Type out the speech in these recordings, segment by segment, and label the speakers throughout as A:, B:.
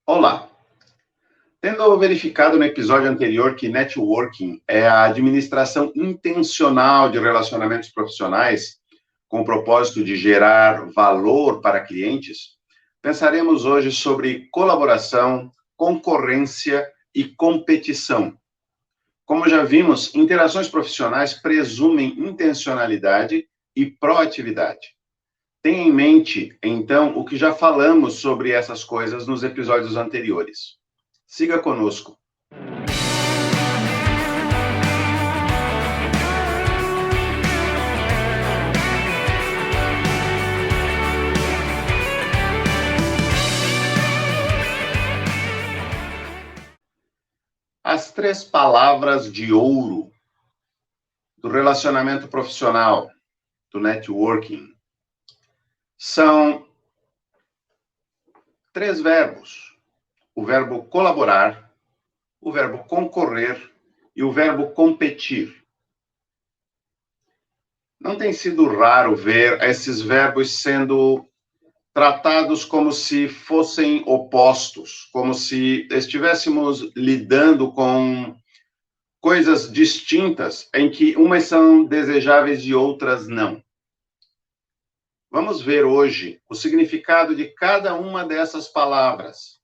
A: Olá! Tendo verificado no episódio anterior que networking é a administração intencional de relacionamentos profissionais com o propósito de gerar valor para clientes, pensaremos hoje sobre colaboração, concorrência e competição. Como já vimos, interações profissionais presumem intencionalidade e proatividade. Tenha em mente, então, o que já falamos sobre essas coisas nos episódios anteriores. Siga conosco. As 3 palavras de ouro do relacionamento profissional, do networking, são 3 verbos. O verbo colaborar, o verbo concorrer e o verbo competir. Não tem sido raro ver esses verbos sendo tratados como se fossem opostos, como se estivéssemos lidando com coisas distintas, em que umas são desejáveis e outras não. Vamos ver hoje o significado de cada uma dessas palavras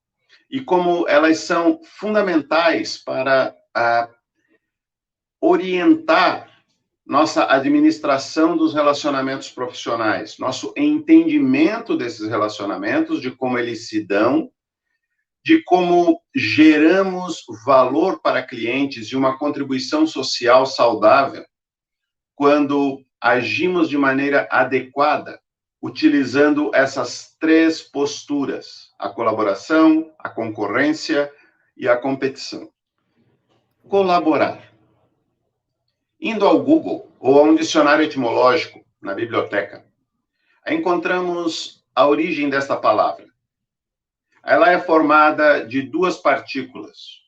A: e como elas são fundamentais para orientar nossa administração dos relacionamentos profissionais, nosso entendimento desses relacionamentos, de como eles se dão, de como geramos valor para clientes e uma contribuição social saudável quando agimos de maneira adequada, utilizando essas 3 posturas: a colaboração, a concorrência e a competição. Colaborar. Indo ao Google ou a um dicionário etimológico na biblioteca, encontramos a origem desta palavra. Ela é formada de 2 partículas.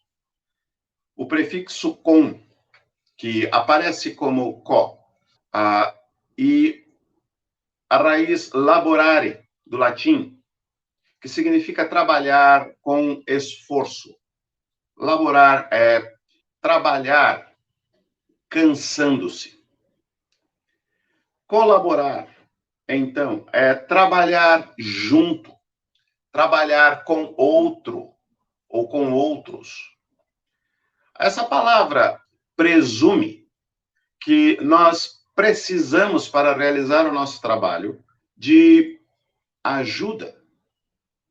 A: O prefixo com, que aparece como co, e a raiz laborare, do latim, que significa trabalhar com esforço. Laborar é trabalhar cansando-se. Colaborar, então, é trabalhar junto, trabalhar com outro ou com outros. Essa palavra presume que nós precisamos, para realizar o nosso trabalho, de ajuda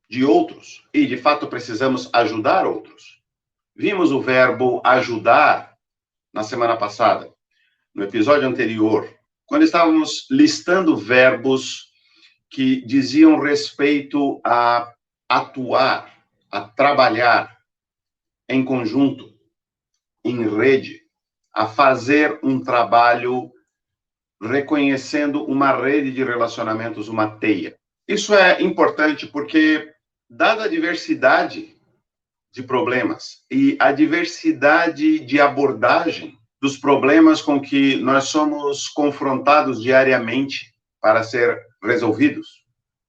A: de outros. E, de fato, precisamos ajudar outros. Vimos o verbo ajudar na semana passada, no episódio anterior, quando estávamos listando verbos que diziam respeito a atuar, a trabalhar em conjunto, em rede, a fazer um trabalho reconhecendo uma rede de relacionamentos, uma teia. Isso é importante porque, dada a diversidade de problemas e a diversidade de abordagem dos problemas com que nós somos confrontados diariamente para ser resolvidos.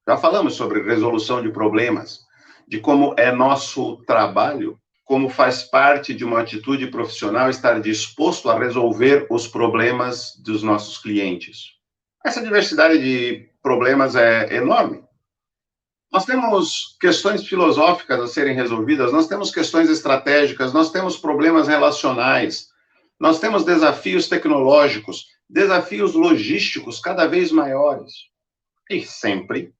A: Já falamos sobre resolução de problemas, de como é nosso trabalho, como faz parte de uma atitude profissional estar disposto a resolver os problemas dos nossos clientes. Essa diversidade de problemas é enorme. Nós temos questões filosóficas a serem resolvidas, nós temos questões estratégicas, nós temos problemas relacionais, nós temos desafios tecnológicos, desafios logísticos cada vez maiores. E sempre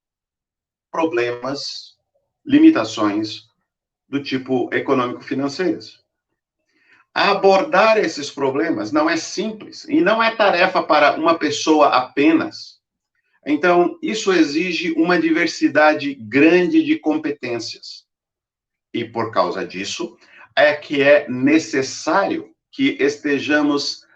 A: problemas, limitações do tipo econômico-financeiras. Abordar esses problemas não é simples e não é tarefa para uma pessoa apenas. Então, isso exige uma diversidade grande de competências. E, por causa disso, é que é necessário que estejamos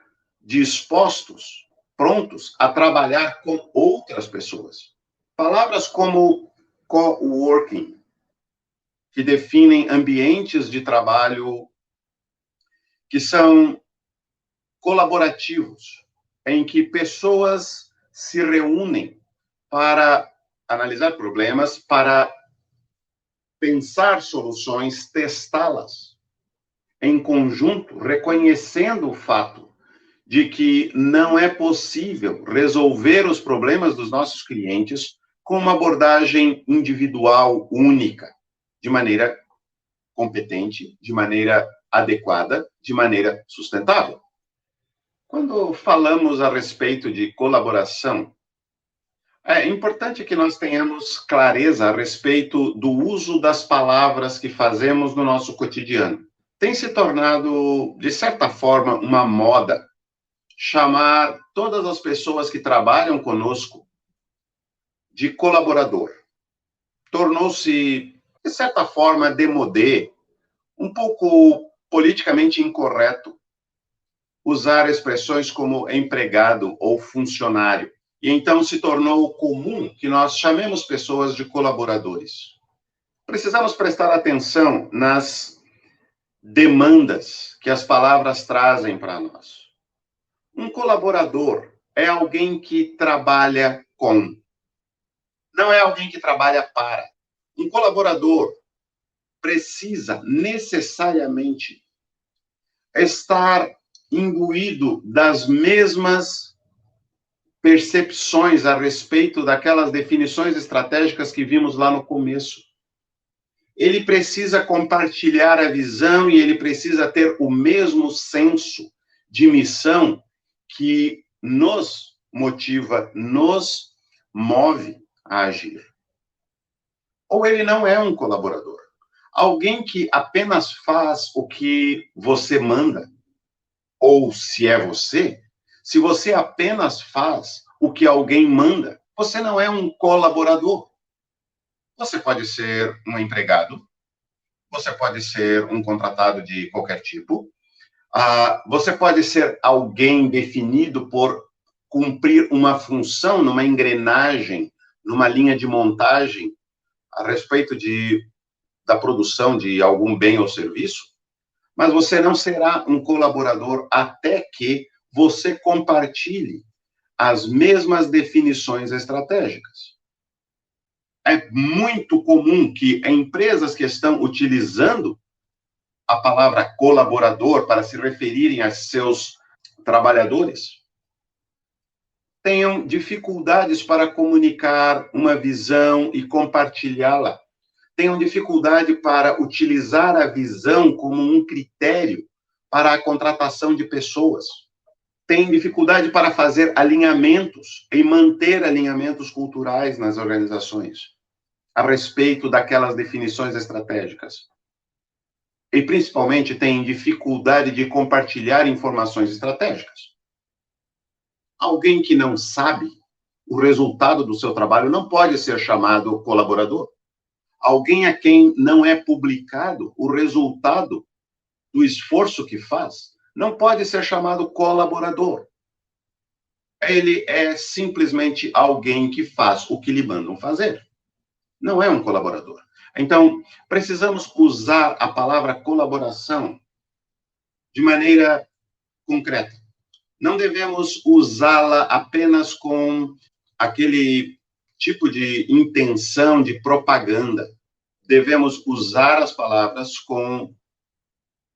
A: dispostos, prontos a trabalhar com outras pessoas. Palavras como coworking, que definem ambientes de trabalho que são colaborativos, em que pessoas se reúnem para analisar problemas, para pensar soluções, testá-las em conjunto, reconhecendo o fato de que não é possível resolver os problemas dos nossos clientes com uma abordagem individual, única, de maneira competente, de maneira adequada, de maneira sustentável. Quando falamos a respeito de colaboração, é importante que nós tenhamos clareza a respeito do uso das palavras que fazemos no nosso cotidiano. Tem se tornado, de certa forma, uma moda chamar todas as pessoas que trabalham conosco de colaborador. Tornou-se, de certa forma, démodé, um pouco politicamente incorreto usar expressões como empregado ou funcionário. E então se tornou comum que nós chamemos pessoas de colaboradores. Precisamos prestar atenção nas demandas que as palavras trazem para nós. Um colaborador é alguém que trabalha com, não é alguém que trabalha para. Um colaborador precisa necessariamente estar imbuído das mesmas percepções a respeito daquelas definições estratégicas que vimos lá no começo. Ele precisa compartilhar a visão e ele precisa ter o mesmo senso de missão que nos motiva, nos move a agir. Ou ele não é um colaborador. Alguém que apenas faz o que você manda, ou se é você, se você apenas faz o que alguém manda, você não é um colaborador. Você pode ser um empregado, você pode ser um contratado de qualquer tipo, você pode ser alguém definido por cumprir uma função numa engrenagem, numa linha de montagem a respeito da produção de algum bem ou serviço, mas você não será um colaborador até que você compartilhe as mesmas definições estratégicas. É muito comum que empresas que estão utilizando a palavra colaborador para se referirem a seus trabalhadores tenham dificuldades para comunicar uma visão e compartilhá-la. Tenham dificuldade para utilizar a visão como um critério para a contratação de pessoas. Têm dificuldade para fazer alinhamentos e manter alinhamentos culturais nas organizações a respeito daquelas definições estratégicas. E, principalmente, têm dificuldade de compartilhar informações estratégicas. Alguém que não sabe o resultado do seu trabalho não pode ser chamado colaborador. Alguém a quem não é publicado o resultado do esforço que faz, não pode ser chamado colaborador. Ele é simplesmente alguém que faz o que lhe mandam fazer. Não é um colaborador. Então, precisamos usar a palavra colaboração de maneira concreta. Não devemos usá-la apenas com aquele tipo de intenção de propaganda. Devemos usar as palavras com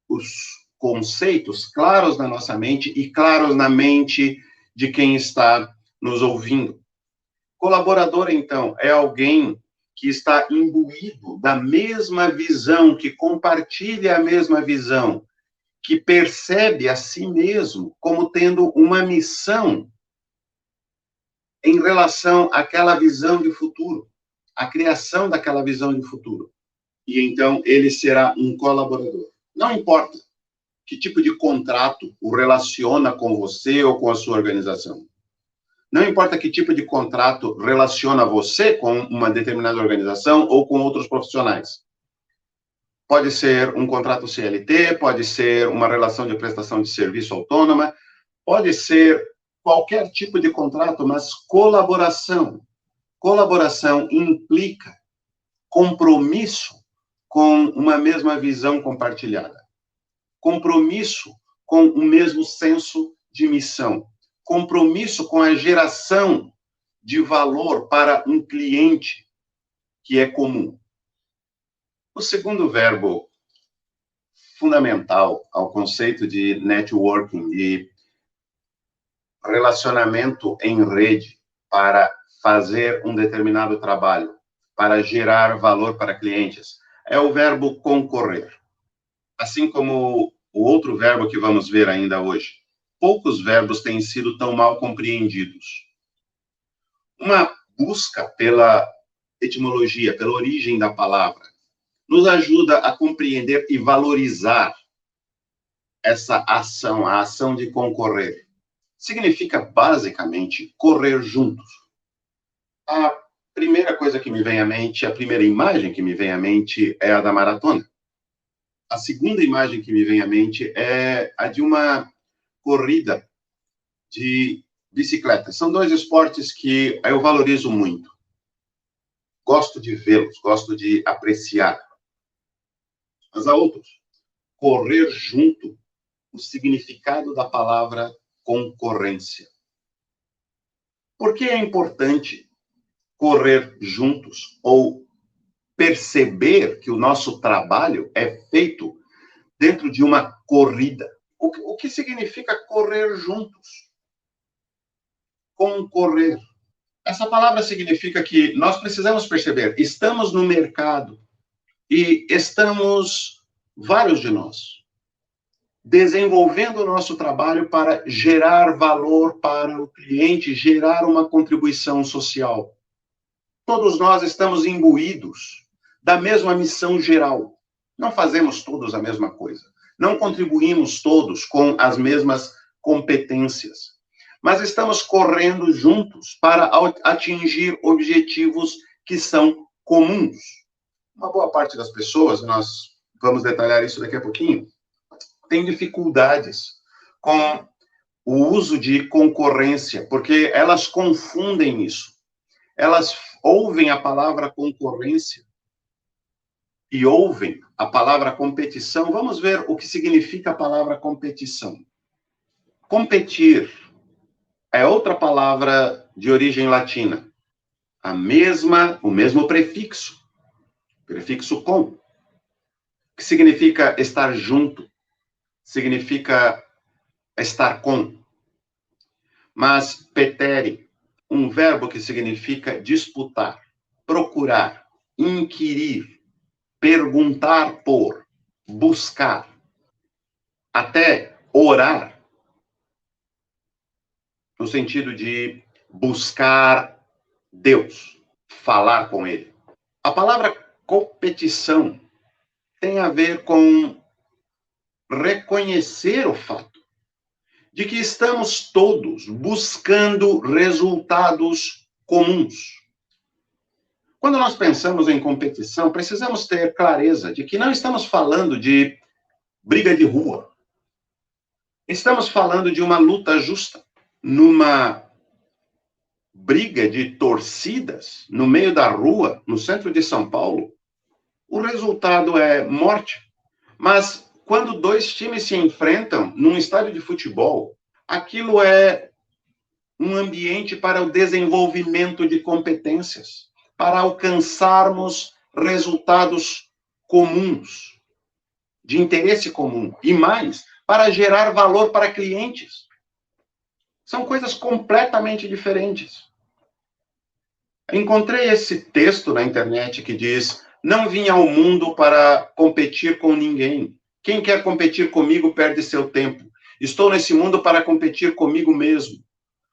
A: os conceitos claros na nossa mente e claros na mente de quem está nos ouvindo. Colaborador, então, é alguém que está imbuído da mesma visão, que compartilha a mesma visão, que percebe a si mesmo como tendo uma missão em relação àquela visão de futuro, à criação daquela visão de futuro. E então ele será um colaborador. Não importa que tipo de contrato o relaciona com você ou com a sua organização. Não importa que tipo de contrato relaciona você com uma determinada organização ou com outros profissionais. Pode ser um contrato CLT, pode ser uma relação de prestação de serviço autônoma, pode ser qualquer tipo de contrato, mas colaboração. Colaboração implica compromisso com uma mesma visão compartilhada. Compromisso com o mesmo senso de missão. Compromisso com a geração de valor para um cliente que é comum. segundo verbo fundamental ao conceito de networking, de relacionamento em rede para fazer um determinado trabalho, para gerar valor para clientes, é o verbo concorrer. Assim como o outro verbo que vamos ver ainda hoje. Poucos verbos têm sido tão mal compreendidos. Uma busca pela etimologia, pela origem da palavra, nos ajuda a compreender e valorizar essa ação, a ação de concorrer. Significa, basicamente, correr juntos. A primeira coisa que me vem à mente, a primeira imagem que me vem à mente é a da maratona. A segunda imagem que me vem à mente é a de uma corrida de bicicleta. São dois esportes que eu valorizo muito. Gosto de vê-los, gosto de apreciar. Mas há outros. Correr junto, o significado da palavra concorrência. Por que é importante correr juntos ou perceber que o nosso trabalho é feito dentro de uma corrida? O que significa correr juntos? Concorrer. Essa palavra significa que nós precisamos perceber, estamos no mercado e estamos, vários de nós, desenvolvendo o nosso trabalho para gerar valor para o cliente, gerar uma contribuição social. Todos nós estamos imbuídos da mesma missão geral. Não fazemos todos a mesma coisa. Não contribuímos todos com as mesmas competências. Mas estamos correndo juntos para atingir objetivos que são comuns. Uma boa parte das pessoas, nós vamos detalhar isso daqui a pouquinho, tem dificuldades com o uso de concorrência, porque elas confundem isso. Elas ouvem a palavra concorrência e ouvem a palavra competição. Vamos ver o que significa a palavra competição. Competir é outra palavra de origem latina. O mesmo prefixo com, que significa estar junto, significa estar com. Mas petere, um verbo que significa disputar, procurar, inquirir, perguntar por, buscar, até orar, no sentido de buscar Deus, falar com Ele. A palavra competição tem a ver com reconhecer o fato de que estamos todos buscando resultados comuns. Quando nós pensamos em competição, precisamos ter clareza de que não estamos falando de briga de rua. Estamos falando de uma luta justa. Numa briga de torcidas no meio da rua, no centro de São Paulo, o resultado é morte. Mas quando dois times se enfrentam num estádio de futebol, aquilo é um ambiente para o desenvolvimento de competências, para alcançarmos resultados comuns, de interesse comum, e mais, para gerar valor para clientes. São coisas completamente diferentes. Encontrei esse texto na internet que diz: não vim ao mundo para competir com ninguém. Quem quer competir comigo perde seu tempo. Estou nesse mundo para competir comigo mesmo.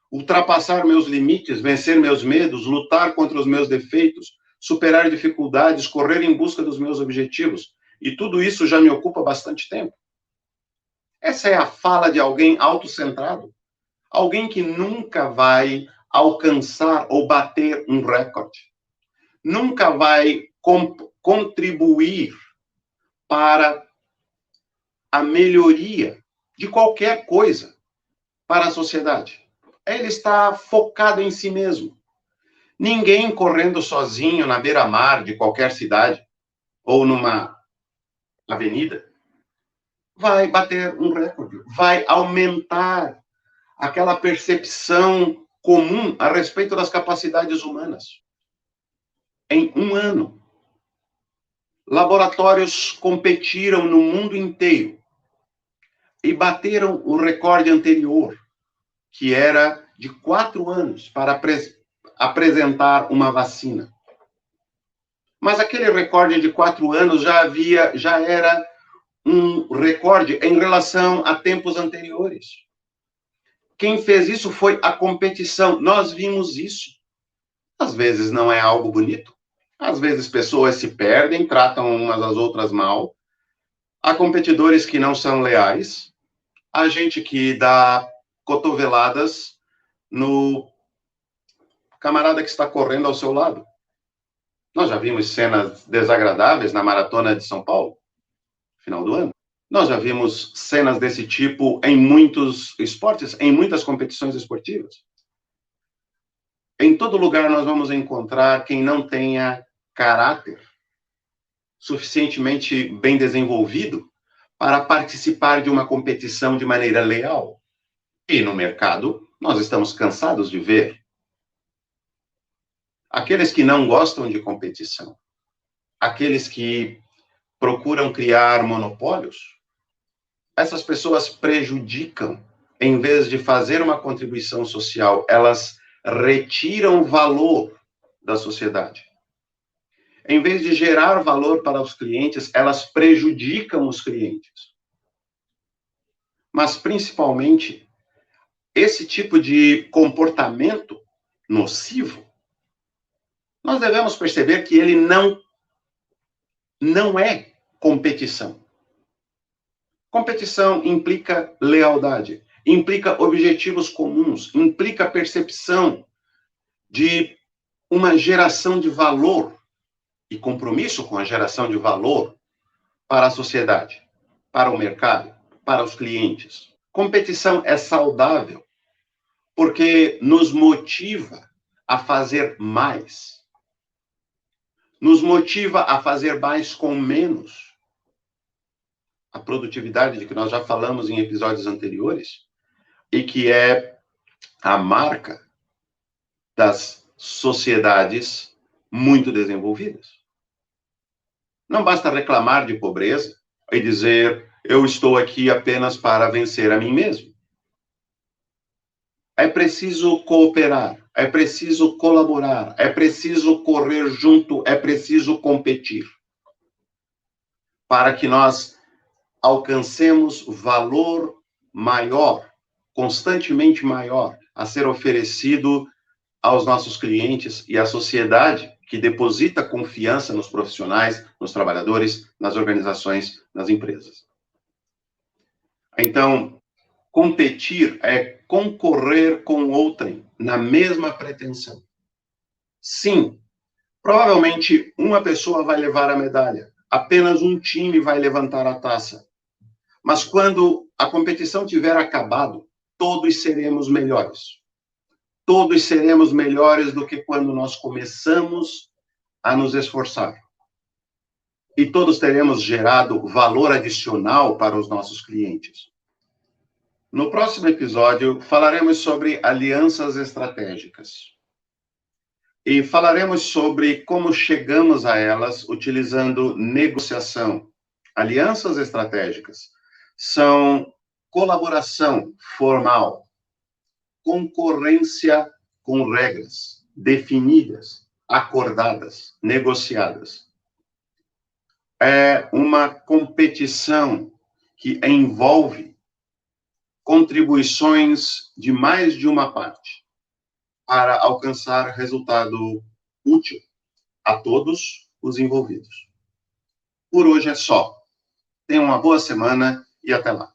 A: Ultrapassar meus limites, vencer meus medos, lutar contra os meus defeitos, superar dificuldades, correr em busca dos meus objetivos. E tudo isso já me ocupa bastante tempo. Essa é a fala de alguém autocentrado. Alguém que nunca vai alcançar ou bater um recorde. Nunca vai contribuir para a melhoria de qualquer coisa para a sociedade. Ele está focado em si mesmo. Ninguém correndo sozinho na beira-mar de qualquer cidade ou numa avenida vai bater um recorde, vai aumentar aquela percepção comum a respeito das capacidades humanas. Em um ano, laboratórios competiram no mundo inteiro e bateram o recorde anterior, que era de 4 anos para apresentar uma vacina. Mas aquele recorde de 4 anos já era um recorde em relação a tempos anteriores. Quem fez isso foi a competição. Nós vimos isso. Às vezes não é algo bonito. Às vezes pessoas se perdem, tratam umas às outras mal. Há competidores que não são leais. Há gente que dá cotoveladas no camarada que está correndo ao seu lado. Nós já vimos cenas desagradáveis na Maratona de São Paulo, final do ano. Nós já vimos cenas desse tipo em muitos esportes, em muitas competições esportivas. Em todo lugar nós vamos encontrar quem não tenha caráter suficientemente bem desenvolvido para participar de uma competição de maneira leal. E no mercado, nós estamos cansados de ver aqueles que não gostam de competição, aqueles que procuram criar monopólios. Essas pessoas prejudicam, em vez de fazer uma contribuição social, elas retiram valor da sociedade. Em vez de gerar valor para os clientes, elas prejudicam os clientes. Mas, principalmente, esse tipo de comportamento nocivo, nós devemos perceber que ele não é competição. Competição implica lealdade, implica objetivos comuns, implica percepção de uma geração de valor e compromisso com a geração de valor para a sociedade, para o mercado, para os clientes. Competição é saudável porque nos motiva a fazer mais. Nos motiva a fazer mais com menos. A produtividade de que nós já falamos em episódios anteriores e que é a marca das sociedades muito desenvolvidas. Não basta reclamar de pobreza e dizer, eu estou aqui apenas para vencer a mim mesmo. É preciso cooperar, é preciso colaborar, é preciso correr junto, é preciso competir. Para que nós alcancemos valor maior, constantemente maior, a ser oferecido aos nossos clientes e à sociedade que deposita confiança nos profissionais, nos trabalhadores, nas organizações, nas empresas. Então, competir é concorrer com outrem na mesma pretensão. Sim, provavelmente uma pessoa vai levar a medalha, apenas um time vai levantar a taça. Mas quando a competição tiver acabado, todos seremos melhores. Todos seremos melhores do que quando nós começamos a nos esforçar. E todos teremos gerado valor adicional para os nossos clientes. No próximo episódio, falaremos sobre alianças estratégicas. E falaremos sobre como chegamos a elas utilizando negociação. Alianças estratégicas são colaboração formal, concorrência com regras definidas, acordadas, negociadas. É uma competição que envolve contribuições de mais de uma parte para alcançar resultado útil a todos os envolvidos. Por hoje é só. Tenha uma boa semana e até lá.